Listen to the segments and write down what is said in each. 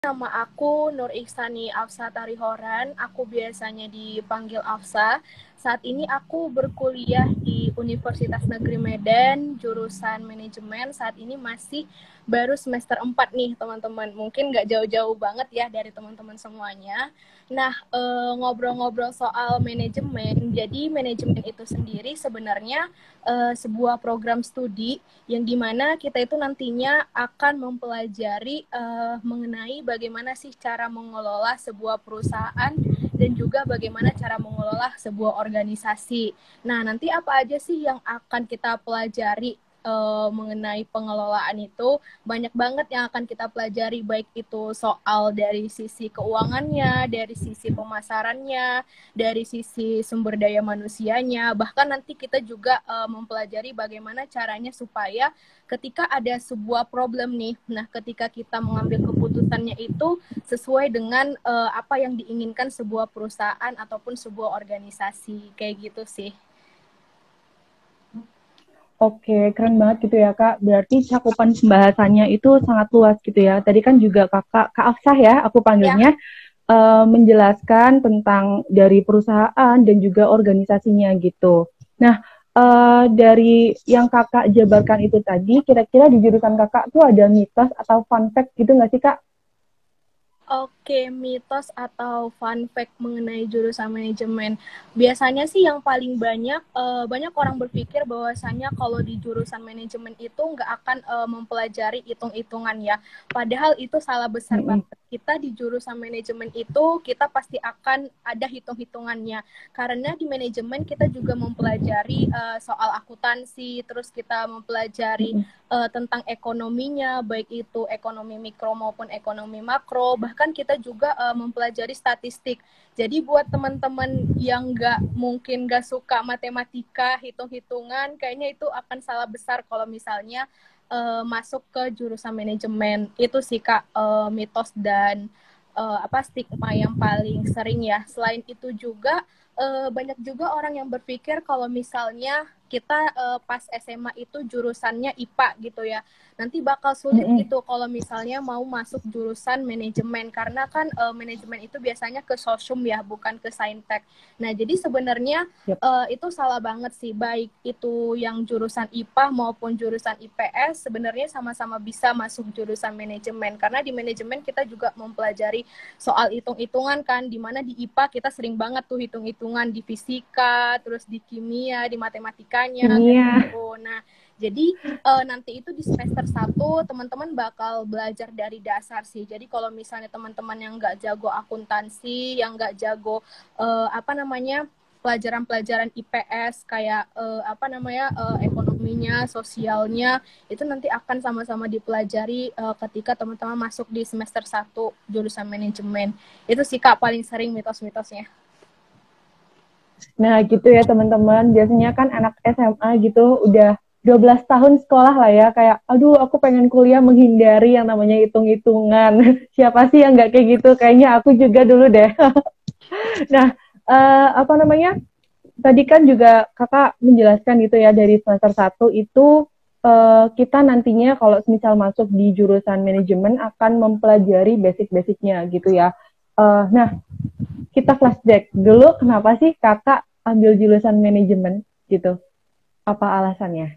nama aku Nur Iksani Afsa Tarihoran. Aku biasanya dipanggil Afsa. Saat ini aku berkuliah di Universitas Negeri Medan, jurusan manajemen. Saat ini masih baru semester 4 nih, teman-teman. Mungkin nggak jauh-jauh banget ya dari teman-teman semuanya. Nah, ngobrol-ngobrol soal manajemen. Jadi, manajemen itu sendiri sebenarnya sebuah program studi yang dimana kita itu nantinya akan mempelajari mengenai bagaimana sih cara mengelola sebuah perusahaan dan juga bagaimana cara mengelola sebuah organisasi. Nah, nanti apa aja sih yang akan kita pelajari mengenai pengelolaan itu? Banyak banget yang akan kita pelajari, baik itu soal dari sisi keuangannya, dari sisi pemasarannya, dari sisi sumber daya manusianya, bahkan nanti kita juga mempelajari bagaimana caranya supaya ketika ada sebuah problem nih, nah ketika kita mengambil keputusannya itu sesuai dengan apa yang diinginkan sebuah perusahaan ataupun sebuah organisasi, kayak gitu sih. Oke, keren banget gitu ya Kak. Berarti cakupan pembahasannya itu sangat luas gitu ya. Tadi kan juga Kak Afsah ya, aku Ya, panggilnya, menjelaskan tentang dari perusahaan dan juga organisasinya gitu. Nah, dari yang Kakak jabarkan itu tadi, kira-kira di jurusan Kakak tuh ada mitos atau fun fact gitu nggak sih Kak? oke, mitos atau fun fact mengenai jurusan manajemen. Biasanya sih yang paling banyak orang berpikir bahwasanya kalau di jurusan manajemen itu nggak akan mempelajari hitung-hitungan ya. Padahal itu salah besar banget. Kita di jurusan manajemen itu kita pasti akan ada hitung-hitungannya. Karena di manajemen kita juga mempelajari soal akuntansi, terus kita mempelajari tentang ekonominya, baik itu ekonomi mikro maupun ekonomi makro, bahkan kita juga mempelajari statistik. Jadi buat teman-teman yang mungkin nggak suka matematika, hitung-hitungan, kayaknya itu akan salah besar kalau misalnya masuk ke jurusan manajemen. Itu sih Kak, mitos dan stigma yang paling sering ya. Selain itu juga banyak juga orang yang berpikir kalau misalnya kita pas SMA itu jurusannya IPA gitu ya. Nanti bakal sulit gitu kalau misalnya mau masuk jurusan manajemen karena kan manajemen itu biasanya ke sosum ya, bukan ke saintek. Nah, jadi sebenarnya Yep. itu salah banget sih, baik itu yang jurusan IPA maupun jurusan IPS sebenarnya sama-sama bisa masuk jurusan manajemen karena di manajemen kita juga mempelajari soal hitung-hitungan kan, dimana di IPA kita sering banget tuh hitung-hitungan di fisika, terus di kimia, di matematikanya kayak Kimia. gitu. Nah, jadi nanti itu di semester 1 teman-teman bakal belajar dari dasar sih. Jadi kalau misalnya teman-teman yang nggak jago akuntansi, yang nggak jago pelajaran-pelajaran IPS kayak ekonominya, sosialnya, itu nanti akan sama-sama dipelajari ketika teman-teman masuk di semester 1 jurusan manajemen. Itu sih Kak paling sering mitos-mitosnya. Nah gitu ya teman-teman, biasanya kan anak SMA gitu udah 12 tahun sekolah lah ya, kayak aduh aku pengen kuliah menghindari yang namanya hitung-hitungan. Siapa sih yang nggak kayak gitu? Kayaknya aku juga dulu deh. Nah, apa namanya? Tadi kan juga kakak menjelaskan gitu ya dari semester 1 itu kita nantinya kalau misal masuk di jurusan manajemen akan mempelajari basic-basicnya gitu ya. Nah, kita flashback dulu kenapa sih kakak ambil jurusan manajemen gitu? Apa alasannya?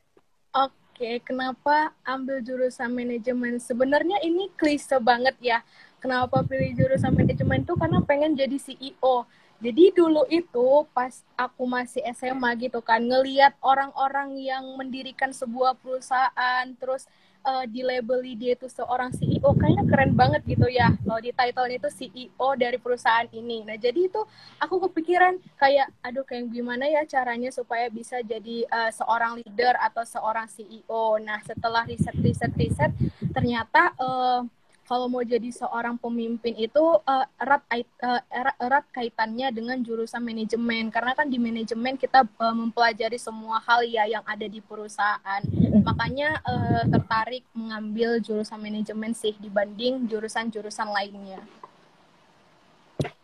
Oke, kenapa ambil jurusan manajemen? Sebenarnya ini klise banget ya. Kenapa pilih jurusan manajemen itu karena pengen jadi CEO. Jadi dulu itu pas aku masih SMA gitu kan, ngeliat orang-orang yang mendirikan sebuah perusahaan, terus dilabeli dia itu seorang CEO, kayaknya keren banget gitu ya. Kalau di title-nya itu CEO dari perusahaan ini. Nah, jadi itu aku kepikiran kayak aduh kayak gimana ya caranya supaya bisa jadi seorang leader atau seorang CEO. Nah, setelah riset ternyata kalau mau jadi seorang pemimpin itu erat kaitannya dengan jurusan manajemen karena kan di manajemen kita mempelajari semua hal ya yang ada di perusahaan. Makanya tertarik mengambil jurusan manajemen sih dibanding jurusan-jurusan lainnya.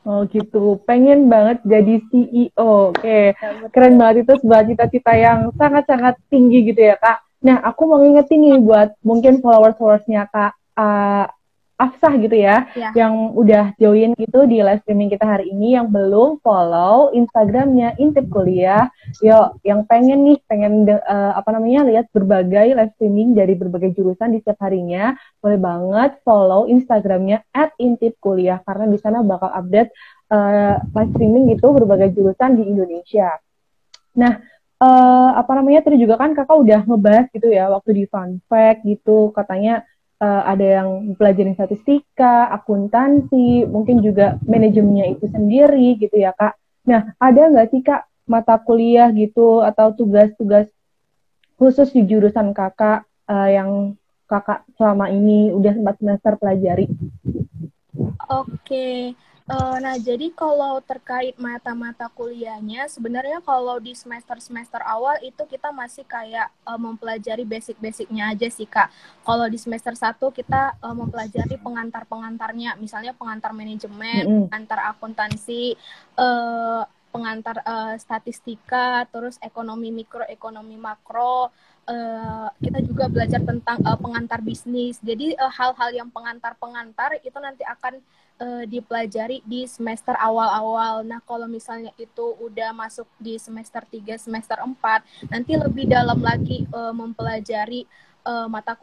Oh gitu, pengen banget jadi CEO. Oke, Ya, keren betul. banget itu sebuah cita-cita yang sangat-sangat tinggi gitu ya Kak. Nah, aku mau ngingetin nih buat mungkin followers-followersnya Kak Afsah gitu ya, Ya. yang udah join gitu di live streaming kita hari ini, yang belum follow Instagramnya Intip Kuliah. Yo, yang pengen lihat berbagai live streaming dari berbagai jurusan di setiap harinya, boleh banget follow Instagramnya @intipkuliah karena di sana bakal update live streaming gitu berbagai jurusan di Indonesia. Nah, tadi juga kan kakak udah ngebahas gitu ya waktu di fun fact gitu, katanya ada yang pelajarin statistika, akuntansi, mungkin juga manajemennya itu sendiri gitu ya kak. Nah, ada nggak sih kak mata kuliah gitu atau tugas-tugas khusus di jurusan kakak yang kakak selama ini udah 4 semester pelajari? Oke. Nah, jadi kalau terkait mata-mata kuliahnya, sebenarnya kalau di semester-semester awal itu kita masih kayak mempelajari basic-basicnya aja sih, Kak. Kalau di semester 1 kita mempelajari pengantar-pengantarnya, misalnya pengantar manajemen, pengantar akuntansi, pengantar statistika, terus ekonomi mikro, ekonomi makro. Kita juga belajar tentang pengantar bisnis. Jadi hal-hal yang pengantar-pengantar itu nanti akan dipelajari di semester awal-awal. Nah, kalau misalnya itu udah masuk di semester 3, semester 4, nanti lebih dalam lagi mempelajari mata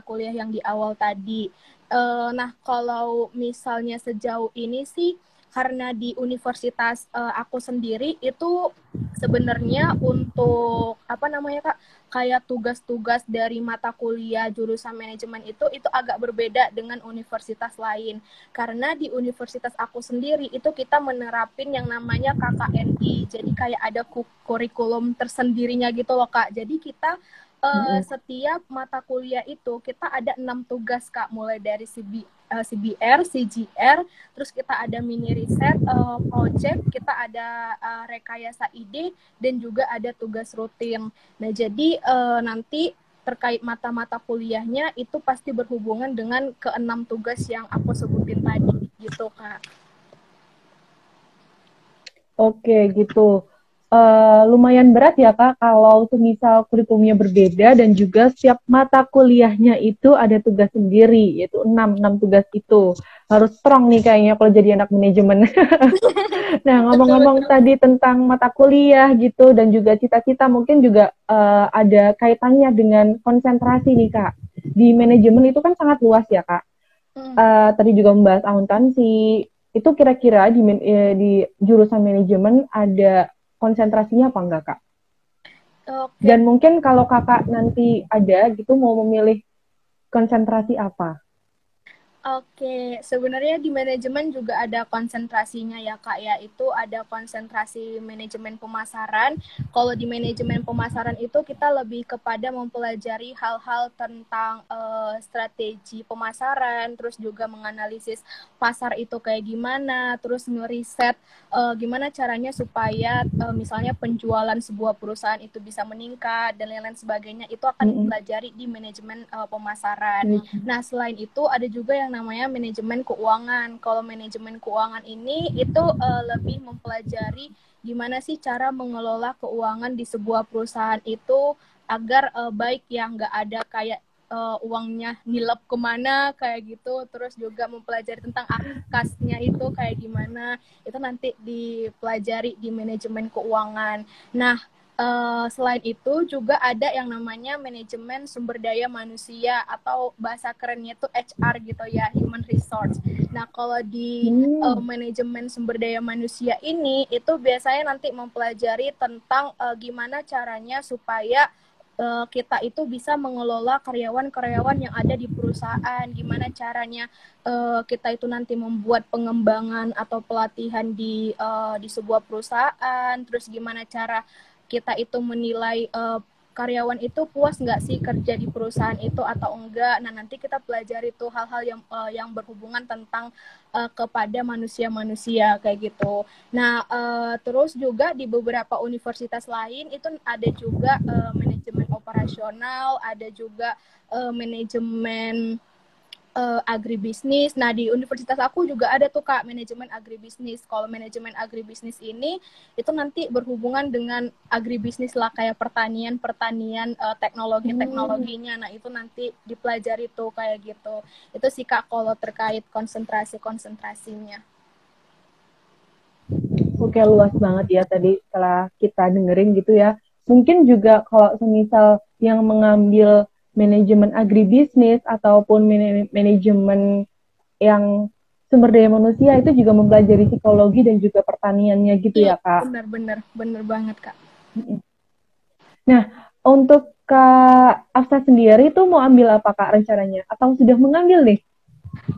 kuliah yang di awal tadi. Nah, kalau misalnya sejauh ini sih, karena di universitas aku sendiri itu sebenarnya untuk Kak, kayak tugas-tugas dari mata kuliah jurusan manajemen itu agak berbeda dengan universitas lain. Karena di universitas aku sendiri itu kita menerapin yang namanya KKNI. Jadi kayak ada kurikulum tersendirinya gitu loh Kak. Jadi kita setiap mata kuliah itu kita ada 6 tugas Kak, mulai dari CBR, CGR, terus kita ada mini riset, project, kita ada rekayasa ide, dan juga ada tugas rutin. Nah, jadi nanti terkait mata-mata kuliahnya itu pasti berhubungan dengan ke-6 tugas yang aku sebutin tadi, gitu Kak. Oke, gitu. Lumayan berat ya Kak kalau semisal kurikulumnya berbeda dan juga setiap mata kuliahnya itu ada tugas sendiri, yaitu 6 tugas itu. Harus strong nih kayaknya kalau jadi anak manajemen. Nah, ngomong-ngomong tadi tentang mata kuliah gitu dan juga cita-cita, mungkin juga ada kaitannya dengan konsentrasi nih Kak. Di manajemen itu kan sangat luas ya Kak. Tadi juga membahas akuntansi. Itu kira-kira di jurusan manajemen ada konsentrasinya apa enggak Kak? Oke. Dan mungkin kalau kakak nanti ada gitu mau memilih konsentrasi apa? Oke, sebenarnya di manajemen juga ada konsentrasinya ya Kak ya, itu ada konsentrasi manajemen pemasaran. Kalau di manajemen pemasaran itu kita lebih kepada mempelajari hal-hal tentang strategi pemasaran, terus juga menganalisis pasar itu kayak gimana, terus ngeriset gimana caranya supaya misalnya penjualan sebuah perusahaan itu bisa meningkat dan lain-lain sebagainya, itu akan dipelajari di manajemen pemasaran. Nah, selain itu ada juga yang namanya manajemen keuangan. Kalau manajemen keuangan ini itu lebih mempelajari gimana sih cara mengelola keuangan di sebuah perusahaan itu agar baik, ya nggak ada kayak uangnya nilep kemana kayak gitu. Terus juga mempelajari tentang kasnya itu kayak gimana. Itu nanti dipelajari di manajemen keuangan. Nah, selain itu juga ada yang namanya manajemen sumber daya manusia atau bahasa kerennya itu HR gitu ya, human resource. Nah, kalau di manajemen sumber daya manusia ini itu biasanya nanti mempelajari tentang gimana caranya supaya kita itu bisa mengelola karyawan-karyawan yang ada di perusahaan, gimana caranya kita itu nanti membuat pengembangan atau pelatihan di sebuah perusahaan, terus gimana cara kita itu menilai karyawan itu puas nggak sih kerja di perusahaan itu atau enggak. Nah, nanti kita pelajari tuh hal-hal yang berhubungan tentang kepada manusia-manusia kayak gitu. Nah, terus juga di beberapa universitas lain itu ada juga manajemen operasional, ada juga manajemen agribisnis. Nah, di universitas aku juga ada tuh Kak, manajemen agribisnis. Kalau manajemen agribisnis ini itu nanti berhubungan dengan agribisnis lah, kayak pertanian, teknologi-teknologinya. Nah, itu nanti dipelajari tuh kayak gitu. Itu sih Kak kalau terkait konsentrasi-konsentrasinya. Oke, luas banget ya tadi setelah kita dengerin gitu ya. Mungkin juga kalau semisal yang mengambil manajemen agribisnis ataupun manajemen yang sumber daya manusia itu juga mempelajari psikologi dan juga pertaniannya gitu Iya, ya, Kak. benar banget Kak. Nah, untuk Kak Afsa sendiri tuh mau ambil apa Kak rencananya? Atau sudah mengambil nih?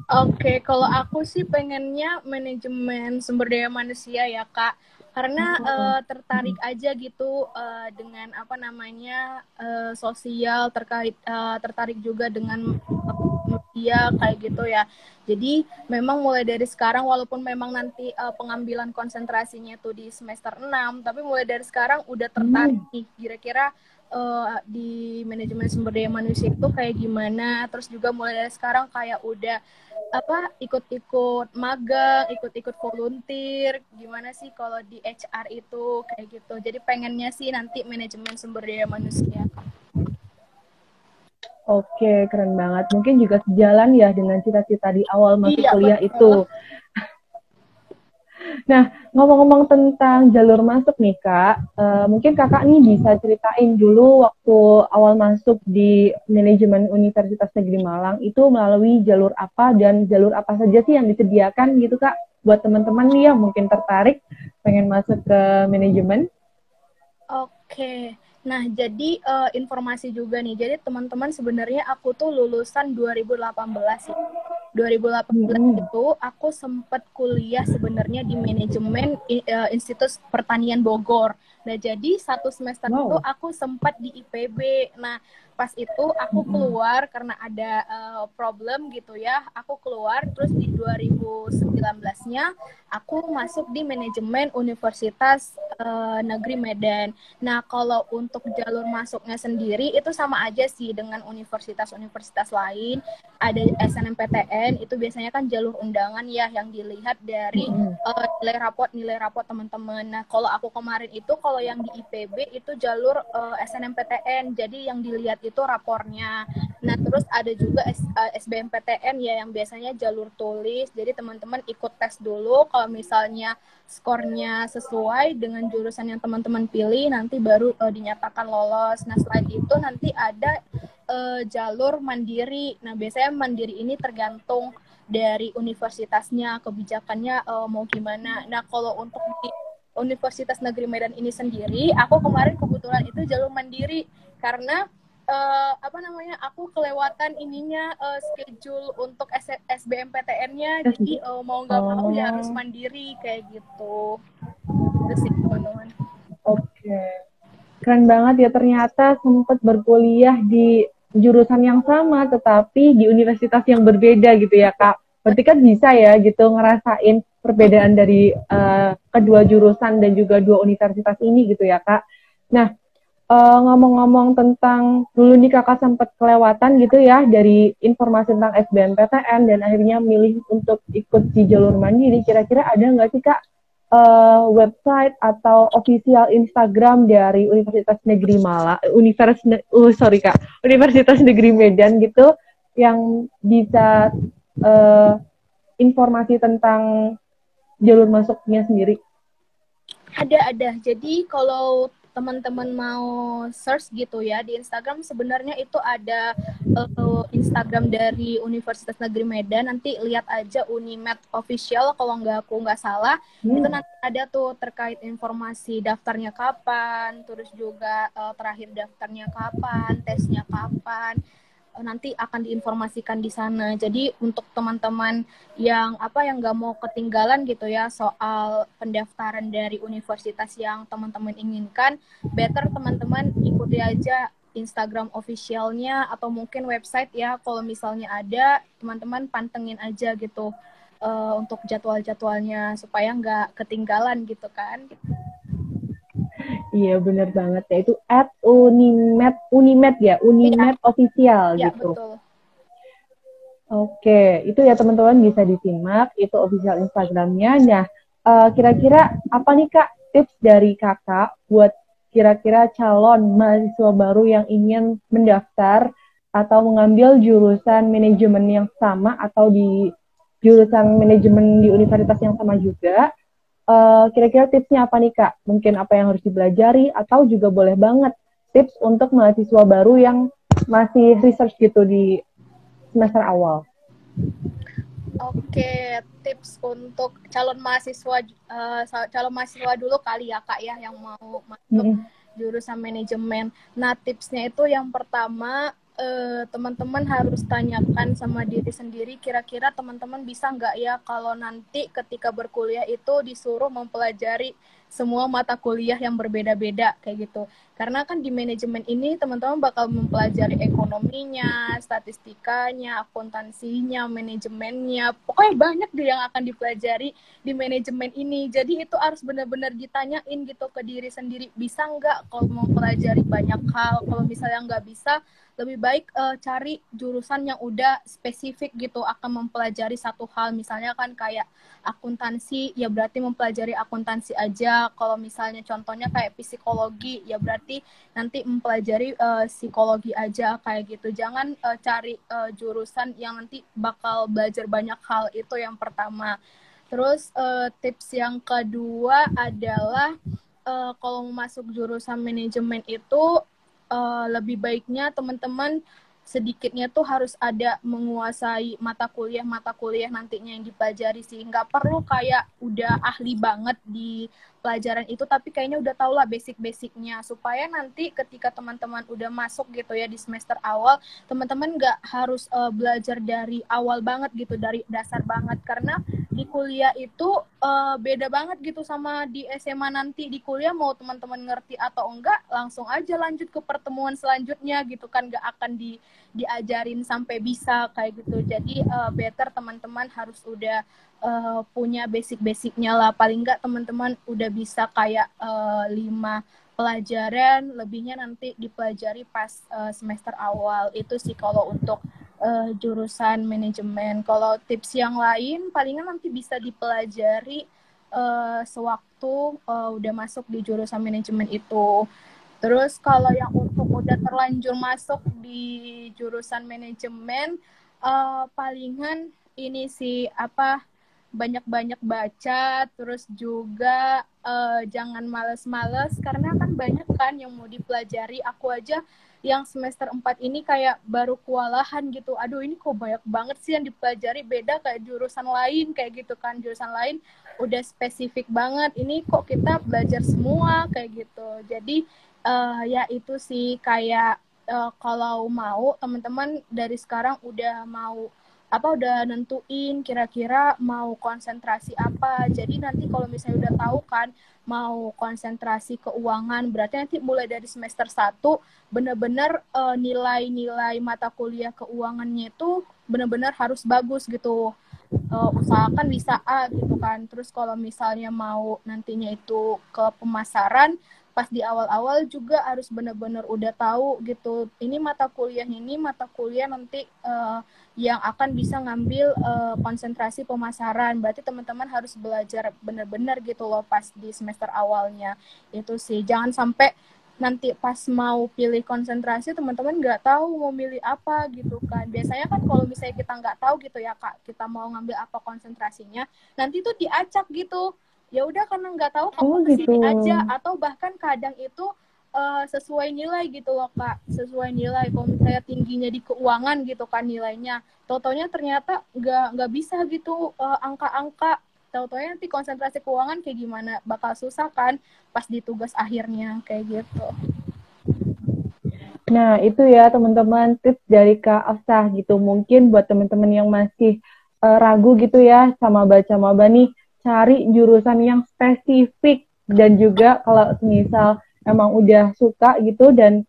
Oke, kalau aku sih pengennya manajemen sumber daya manusia ya Kak, karena tertarik aja gitu dengan apa namanya sosial tertarik juga dengan media kayak gitu ya. Jadi memang mulai dari sekarang walaupun memang nanti pengambilan konsentrasinya tuh di semester 6, tapi mulai dari sekarang udah tertarik nih kira-kira di manajemen sumber daya manusia itu kayak gimana. Terus juga mulai dari sekarang kayak udah ikut-ikut magang, ikut-ikut volunteer, gimana sih kalau di HR itu kayak gitu. Jadi pengennya sih nanti manajemen sumber daya manusia. Oke, keren banget. Mungkin juga sejalan ya dengan cita-cita di awal masuk Iya, kuliah betul. itu. Nah, ngomong-ngomong tentang jalur masuk nih Kak, mungkin Kakak nih bisa ceritain dulu waktu awal masuk di manajemen Universitas Negeri Malang itu melalui jalur apa dan jalur apa saja sih yang disediakan gitu Kak, buat teman-teman nih yang mungkin tertarik pengen masuk ke manajemen. Oke. Nah, jadi informasi juga nih. Jadi teman-teman sebenarnya aku tuh lulusan 2018 ya. 2018 Hmm. itu aku sempat kuliah sebenarnya di manajemen Institut Pertanian Bogor. Nah, jadi satu semester itu Wow. aku sempat di IPB. Nah, pas itu aku Hmm. keluar karena ada problem gitu ya. Aku keluar terus di 2019-nya aku masuk di manajemen Universitas Negeri Medan. Nah, kalau untuk jalur masuknya sendiri itu sama aja sih dengan universitas-universitas lain. Ada SNMPTN, itu biasanya kan jalur undangan ya yang dilihat dari nilai rapot teman-teman. Nah, kalau aku kemarin itu kalau yang di IPB itu jalur SNMPTN, jadi yang dilihat itu rapornya. Nah, terus ada juga SBMPTN ya yang biasanya jalur tulis. Jadi teman-teman ikut tes dulu, kalau misalnya skornya sesuai dengan jurusan yang teman-teman pilih, nanti baru dinyatakan lolos. Nah, selain itu nanti ada jalur mandiri. Nah, biasanya mandiri ini tergantung dari universitasnya, kebijakannya mau gimana. Nah, kalau untuk di Universitas Negeri Medan ini sendiri, aku kemarin kebetulan itu jalur mandiri karena aku kelewatan ininya schedule untuk SBMPTN-nya, jadi mau nggak mau ya harus Oh, mandiri kayak gitu. Itu sih teman-teman. oke. Keren banget ya, ternyata sempat berkuliah di jurusan yang sama tetapi di universitas yang berbeda gitu ya Kak. Berarti kan bisa ya gitu ngerasain perbedaan dari kedua jurusan dan juga dua universitas ini gitu ya Kak. Nah, ngomong-ngomong tentang dulu nih Kakak sempat kelewatan gitu ya dari informasi tentang SBMPTN dan akhirnya milih untuk ikut di jalur mandiri. Kira-kira ada nggak sih Kak website atau official Instagram dari Universitas Negeri Malang, Universitas Negeri Medan gitu yang bisa informasi tentang jalur masuknya sendiri. Ada. Jadi kalau teman-teman mau search gitu ya di Instagram, sebenarnya itu ada Instagram dari Universitas Negeri Medan. Nanti lihat aja Unimed official kalau aku nggak salah. Itu nanti ada tuh terkait informasi daftarnya kapan, terus juga terakhir daftarnya kapan, tesnya kapan. Nanti akan diinformasikan di sana. Jadi untuk teman-teman yang nggak mau ketinggalan gitu ya soal pendaftaran dari universitas yang teman-teman inginkan, better teman-teman ikuti aja Instagram officialnya atau mungkin website ya, kalau misalnya ada teman-teman pantengin aja gitu untuk jadwal-jadwalnya supaya nggak ketinggalan gitu kan. Iya bener banget ya, itu at Unimed ya, Iya, Unimed official ya gitu. betul. Oke, itu ya teman-teman bisa disimak, itu official Instagramnya. Nah, kira-kira apa nih Kak tips dari Kakak buat kira-kira calon mahasiswa baru yang ingin mendaftar atau mengambil jurusan manajemen yang sama atau di jurusan manajemen di universitas yang sama juga, kira-kira tipsnya apa nih Kak? Mungkin apa yang harus dipelajari atau juga boleh banget tips untuk mahasiswa baru yang masih research gitu di semester awal. Oke, tips untuk calon mahasiswa dulu kali ya Kak ya yang mau masuk Mm-mm. jurusan manajemen. Nah, tipsnya itu yang pertama teman-teman harus tanyakan sama diri sendiri kira-kira teman-teman bisa nggak ya kalau nanti ketika berkuliah itu disuruh mempelajari semua mata kuliah yang berbeda-beda kayak gitu. Karena kan di manajemen ini teman-teman bakal mempelajari ekonominya, statistikanya, akuntansinya, manajemennya. Pokoknya banyak deh yang akan dipelajari di manajemen ini. Jadi itu harus benar-benar ditanyain gitu ke diri sendiri. Bisa nggak kalau mau pelajari banyak hal. Kalau misalnya nggak bisa, lebih baik cari jurusan yang udah spesifik gitu akan mempelajari satu hal. Misalnya kan kayak akuntansi, ya berarti mempelajari akuntansi aja. Kalau misalnya contohnya kayak psikologi, ya berarti nanti mempelajari psikologi aja kayak gitu. Jangan cari jurusan yang nanti bakal belajar banyak hal, itu yang pertama. Terus tips yang kedua adalah kalau mau masuk jurusan manajemen itu lebih baiknya teman-teman sedikitnya tuh harus ada menguasai mata kuliah nantinya yang dipelajari sih. Nggak perlu kayak udah ahli banget di pelajaran itu, tapi kayaknya udah tau lah basic-basicnya supaya nanti ketika teman-teman udah masuk gitu ya di semester awal, teman-teman nggak harus belajar dari awal banget gitu, dari dasar banget, karena di kuliah itu beda banget gitu sama di SMA. Nanti di kuliah mau teman-teman ngerti atau enggak langsung aja lanjut ke pertemuan selanjutnya gitu kan, nggak akan diajarin sampai bisa kayak gitu. Jadi better teman-teman harus udah punya basic-basicnya lah, paling nggak teman-teman udah bisa kayak 5 pelajaran, lebihnya nanti dipelajari pas semester awal. Itu sih kalau untuk jurusan manajemen. Kalau tips yang lain palingan nanti bisa dipelajari sewaktu udah masuk di jurusan manajemen itu. Terus kalau yang untuk udah terlanjur masuk di jurusan manajemen, palingan ini sih apa, banyak-banyak baca, terus juga jangan males-males karena kan banyak kan yang mau dipelajari. Aku aja yang semester 4 ini kayak baru kewalahan gitu. Aduh, ini kok banyak banget sih yang dipelajari, beda kayak jurusan lain kayak gitu kan. Jurusan lain udah spesifik banget. Ini kok kita belajar semua kayak gitu. Jadi ya itu sih kayak kalau mau teman-teman dari sekarang udah mau apa, udah nentuin kira-kira mau konsentrasi apa. Jadi nanti kalau misalnya udah tahu kan mau konsentrasi keuangan, berarti nanti mulai dari semester 1 benar-benar nilai-nilai mata kuliah keuangannya itu benar-benar harus bagus gitu. Usahakan bisa A gitu kan. Terus kalau misalnya mau nantinya itu ke pemasaran, pas di awal-awal juga harus benar-benar udah tahu gitu. Ini mata kuliah nanti yang akan bisa ngambil konsentrasi pemasaran. Berarti teman-teman harus belajar benar-benar gitu loh pas di semester awalnya. Itu sih, jangan sampai nanti pas mau pilih konsentrasi teman-teman nggak tahu mau milih apa gitu kan. Biasanya kan kalau misalnya kita nggak tahu gitu ya Kak, kita mau ngambil apa konsentrasinya, nanti tuh diacak gitu. Ya udah karena nggak tahu kamu Oh gitu. kesini aja, atau bahkan kadang itu sesuai nilai gitu loh Kak, sesuai nilai. Kalau misalnya tingginya di keuangan gitu kan nilainya, totalnya ternyata nggak bisa gitu angka-angka. Tahu-taunya nanti konsentrasi keuangan kayak gimana, bakal susah kan pas di tugas akhirnya kayak gitu. Nah, itu ya teman-teman tips dari Kak Afsah gitu. Mungkin buat teman-teman yang masih ragu gitu ya sama baca maba nih, cari jurusan yang spesifik dan juga kalau misal emang udah suka gitu dan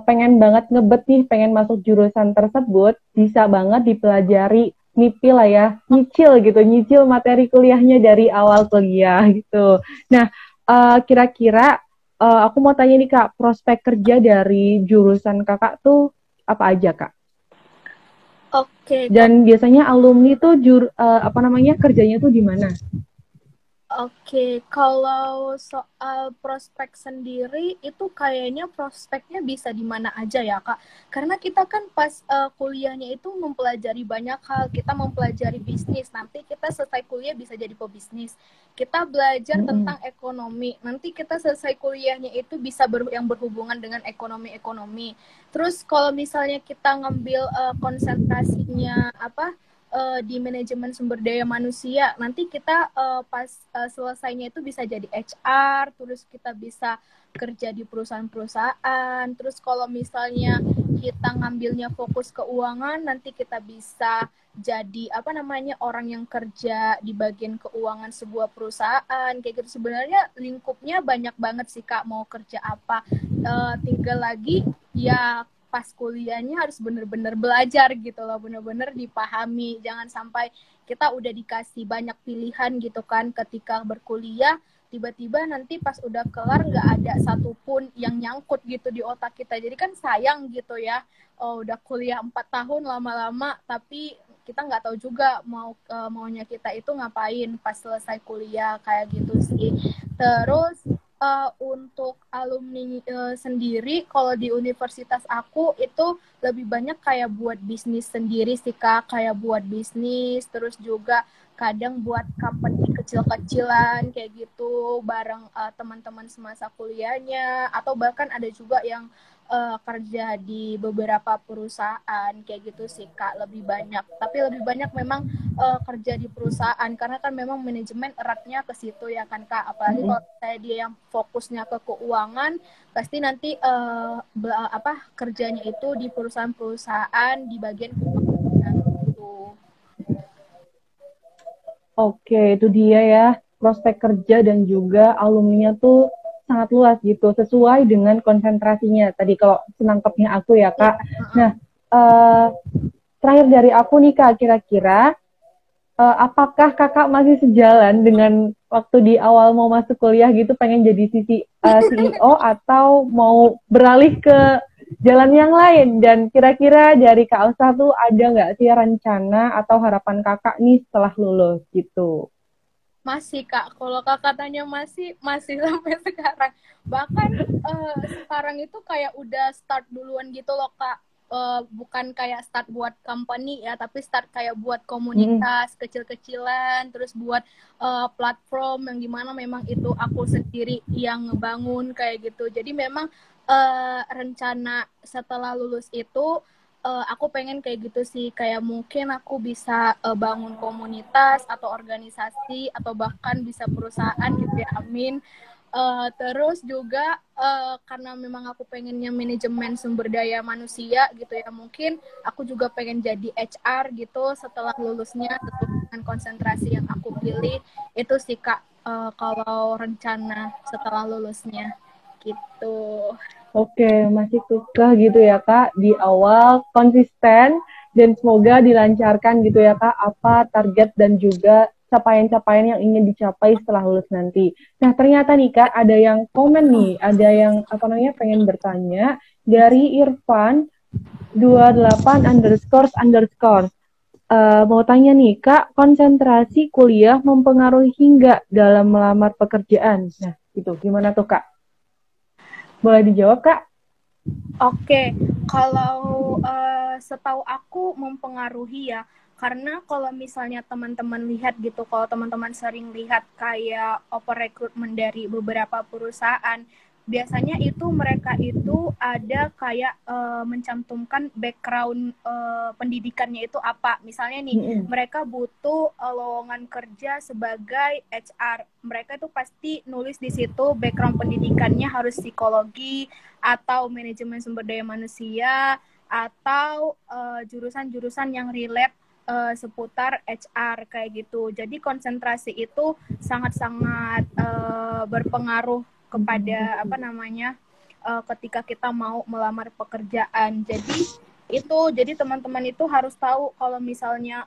pengen banget ngebet nih, pengen masuk jurusan tersebut, bisa banget dipelajari nyipil lah ya, nyicil gitu, nyicil materi kuliahnya dari awal kuliah gitu. Nah, kira-kira aku mau tanya nih Kak, prospek kerja dari jurusan Kakak tuh apa aja Kak? Oke, Dan biasanya alumni tuh apa namanya kerjanya tuh di mana? Oke, kalau soal prospek sendiri itu kayaknya prospeknya bisa di mana aja ya, Kak. Karena kita kan pas kuliahnya itu mempelajari banyak hal. Kita mempelajari bisnis, nanti kita selesai kuliah bisa jadi pebisnis. Kita belajar Mm-mm. tentang ekonomi, nanti kita selesai kuliahnya itu bisa yang berhubungan dengan ekonomi-ekonomi. Terus kalau misalnya kita ngambil konsentrasinya apa di manajemen sumber daya manusia. Nanti kita pas selesainya itu bisa jadi HR, terus kita bisa kerja di perusahaan-perusahaan. Terus kalau misalnya kita ngambilnya fokus keuangan, nanti kita bisa jadi apa namanya orang yang kerja di bagian keuangan sebuah perusahaan kayak gitu. Sebenarnya lingkupnya banyak banget sih Kak, mau kerja apa. Tinggal lagi ya pas kuliahnya harus bener-bener belajar gitu loh, bener-bener dipahami. Jangan sampai kita udah dikasih banyak pilihan gitu kan ketika berkuliah, tiba-tiba nanti pas udah kelar nggak ada satupun yang nyangkut gitu di otak kita. Jadi kan sayang gitu ya, oh, udah kuliah 4 tahun lama-lama, tapi kita nggak tahu juga maunya kita itu ngapain pas selesai kuliah kayak gitu sih. Terus untuk alumni sendiri, kalau di universitas aku itu lebih banyak kayak buat bisnis sendiri sih Kak, kayak buat bisnis, terus juga kadang buat company kecil-kecilan kayak gitu bareng teman-teman semasa kuliahnya, atau bahkan ada juga yang kerja di beberapa perusahaan kayak gitu sih Kak, lebih banyak. Tapi lebih banyak memang kerja di perusahaan karena kan memang manajemen eratnya ke situ ya kan Kak, apalagi Mm-mm. kalau saya dia yang fokusnya ke keuangan pasti nanti kerjanya itu di perusahaan-perusahaan di bagian keuangan gitu. Oke, itu dia ya, prospek kerja dan juga alumninya tuh sangat luas gitu, sesuai dengan konsentrasinya. Tadi kalau senangkapnya aku ya, Iya, Kak. Nah, eh, terakhir dari aku nih, Kak, kira-kira apakah Kakak masih sejalan dengan waktu di awal mau masuk kuliah gitu, pengen jadi CEO atau mau beralih ke jalan yang lain? Dan kira-kira dari Kak Ausa tuh ada nggak sih rencana atau harapan Kakak nih setelah lulus gitu? masih Kak, kalau Kakak tanya masih sampai sekarang. Bahkan sekarang itu kayak udah start duluan gitu loh Kak. Bukan kayak start buat company ya, tapi start kayak buat Mm-mm. komunitas kecil-kecilan, terus buat platform yang dimana memang itu aku sendiri yang ngebangun kayak gitu. Jadi memang rencana setelah lulus itu aku pengen kayak gitu sih, kayak mungkin aku bisa bangun komunitas atau organisasi atau bahkan bisa perusahaan gitu ya, amin. Terus juga karena memang aku pengennya manajemen sumber daya manusia gitu ya, mungkin aku juga pengen jadi HR gitu setelah lulusnya, sesuai dengan konsentrasi yang aku pilih. Itu sih Kak, kalau rencana setelah lulusnya gitu. Oke, masih kekeh gitu ya Kak, di awal konsisten dan semoga dilancarkan gitu ya Kak, apa target dan juga capaian-capaian yang ingin dicapai setelah lulus nanti. Nah ternyata nih Kak, ada yang komen nih, ada yang apa namanya pengen bertanya dari Irfan 28 underscore underscore. Mau tanya nih Kak, konsentrasi kuliah mempengaruhi hingga dalam melamar pekerjaan. Nah itu gimana tuh Kak? Boleh dijawab Kak? Oke, kalau setahu aku mempengaruhi ya, karena kalau misalnya teman-teman lihat gitu, kalau teman-teman sering lihat kayak open recruitment dari beberapa perusahaan, biasanya itu mereka itu ada kayak mencantumkan background pendidikannya itu apa. Misalnya nih, Mm-mm. mereka butuh lowongan kerja sebagai HR. Mereka itu pasti nulis di situ background pendidikannya harus psikologi atau manajemen sumber daya manusia atau jurusan-jurusan yang relate seputar HR kayak gitu. Jadi konsentrasi itu sangat-sangat berpengaruh kepada apa namanya ketika kita mau melamar pekerjaan. Jadi teman-teman itu harus tahu kalau misalnya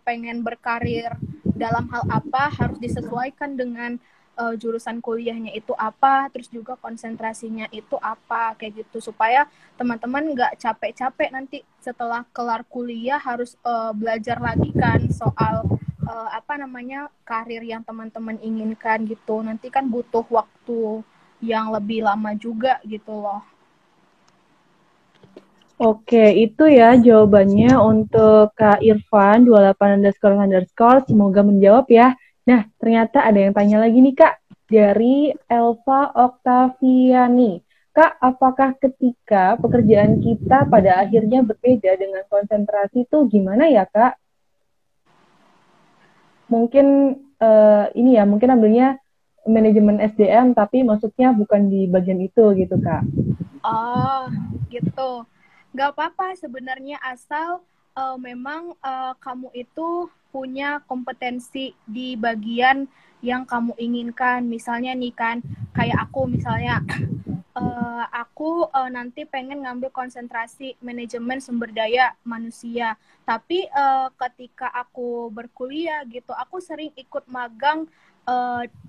pengen berkarir dalam hal apa harus disesuaikan dengan jurusan kuliahnya itu apa, terus juga konsentrasinya itu apa, kayak gitu, supaya teman-teman nggak capek-capek nanti setelah kelar kuliah harus belajar lagi kan soal apa namanya karir yang teman-teman inginkan gitu. Nanti kan butuh waktu yang lebih lama juga gitu loh. Oke, itu ya jawabannya untuk Kak Irfan 28__. Semoga menjawab ya. Nah, ternyata ada yang tanya lagi nih Kak, dari Elva Oktaviani. Kak, apakah ketika pekerjaan kita pada akhirnya berbeda dengan konsentrasi itu gimana ya Kak? Mungkin ini ya, mungkin ambilnya manajemen SDM, tapi maksudnya bukan di bagian itu gitu Kak. Oh, gitu. Nggak apa-apa sebenarnya asal memang kamu itu punya kompetensi di bagian yang kamu inginkan. Misalnya nih kan, kayak aku misalnya, aku nanti pengen ngambil konsentrasi manajemen sumber daya manusia. Tapi ketika aku berkuliah gitu, aku sering ikut magang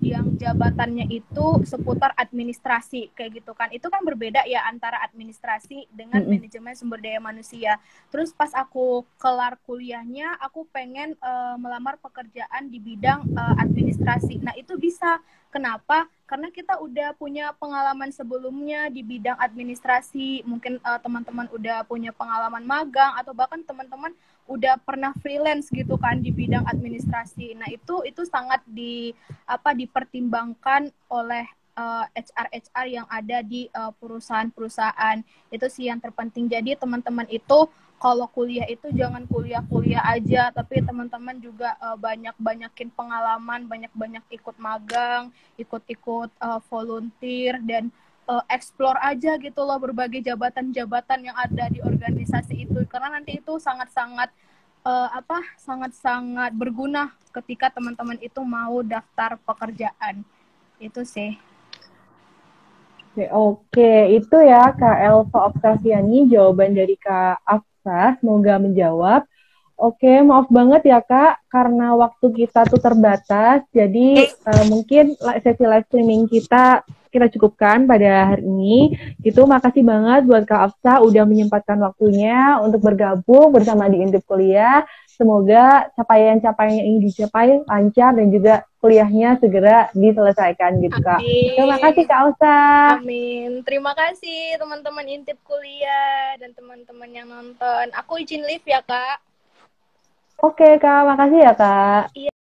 yang jabatannya itu seputar administrasi kayak gitu kan. Itu kan berbeda ya antara administrasi dengan manajemen sumber daya manusia. Terus pas aku kelar kuliahnya, aku pengen melamar pekerjaan di bidang administrasi. Nah, itu bisa. Kenapa? Karena kita udah punya pengalaman sebelumnya di bidang administrasi. Mungkin teman-teman udah punya pengalaman magang atau bahkan teman-teman udah pernah freelance gitu kan di bidang administrasi. Nah, itu sangat dipertimbangkan oleh HR yang ada di perusahaan-perusahaan. Itu sih yang terpenting. Jadi teman-teman itu kalau kuliah itu jangan kuliah-kuliah aja, tapi teman-teman juga banyak-banyakin pengalaman, banyak-banyak ikut magang, ikut-ikut volunteer, dan explore aja gitu loh berbagai jabatan-jabatan yang ada di organisasi itu. Karena nanti itu sangat-sangat sangat-sangat berguna ketika teman-teman itu mau daftar pekerjaan. Itu sih. Oke, itu ya Kak Elva Oktaviani, jawaban dari Kak Afsa, semoga menjawab. Oke, maaf banget ya Kak, karena waktu kita tuh terbatas, jadi mungkin sesi live streaming kita cukupkan pada hari ini. Itu makasih banget buat Kak Afsa udah menyempatkan waktunya untuk bergabung bersama di Intip Kuliah. Semoga capaian-capaian yang ingin dicapai lancar dan juga kuliahnya segera diselesaikan gitu Kak. Terima kasih Amin. Kak Afsa. Amin. Terima kasih teman-teman Intip Kuliah dan teman-teman yang nonton. Aku izin live ya, Kak. Oke Kak, makasih ya Kak. Iya.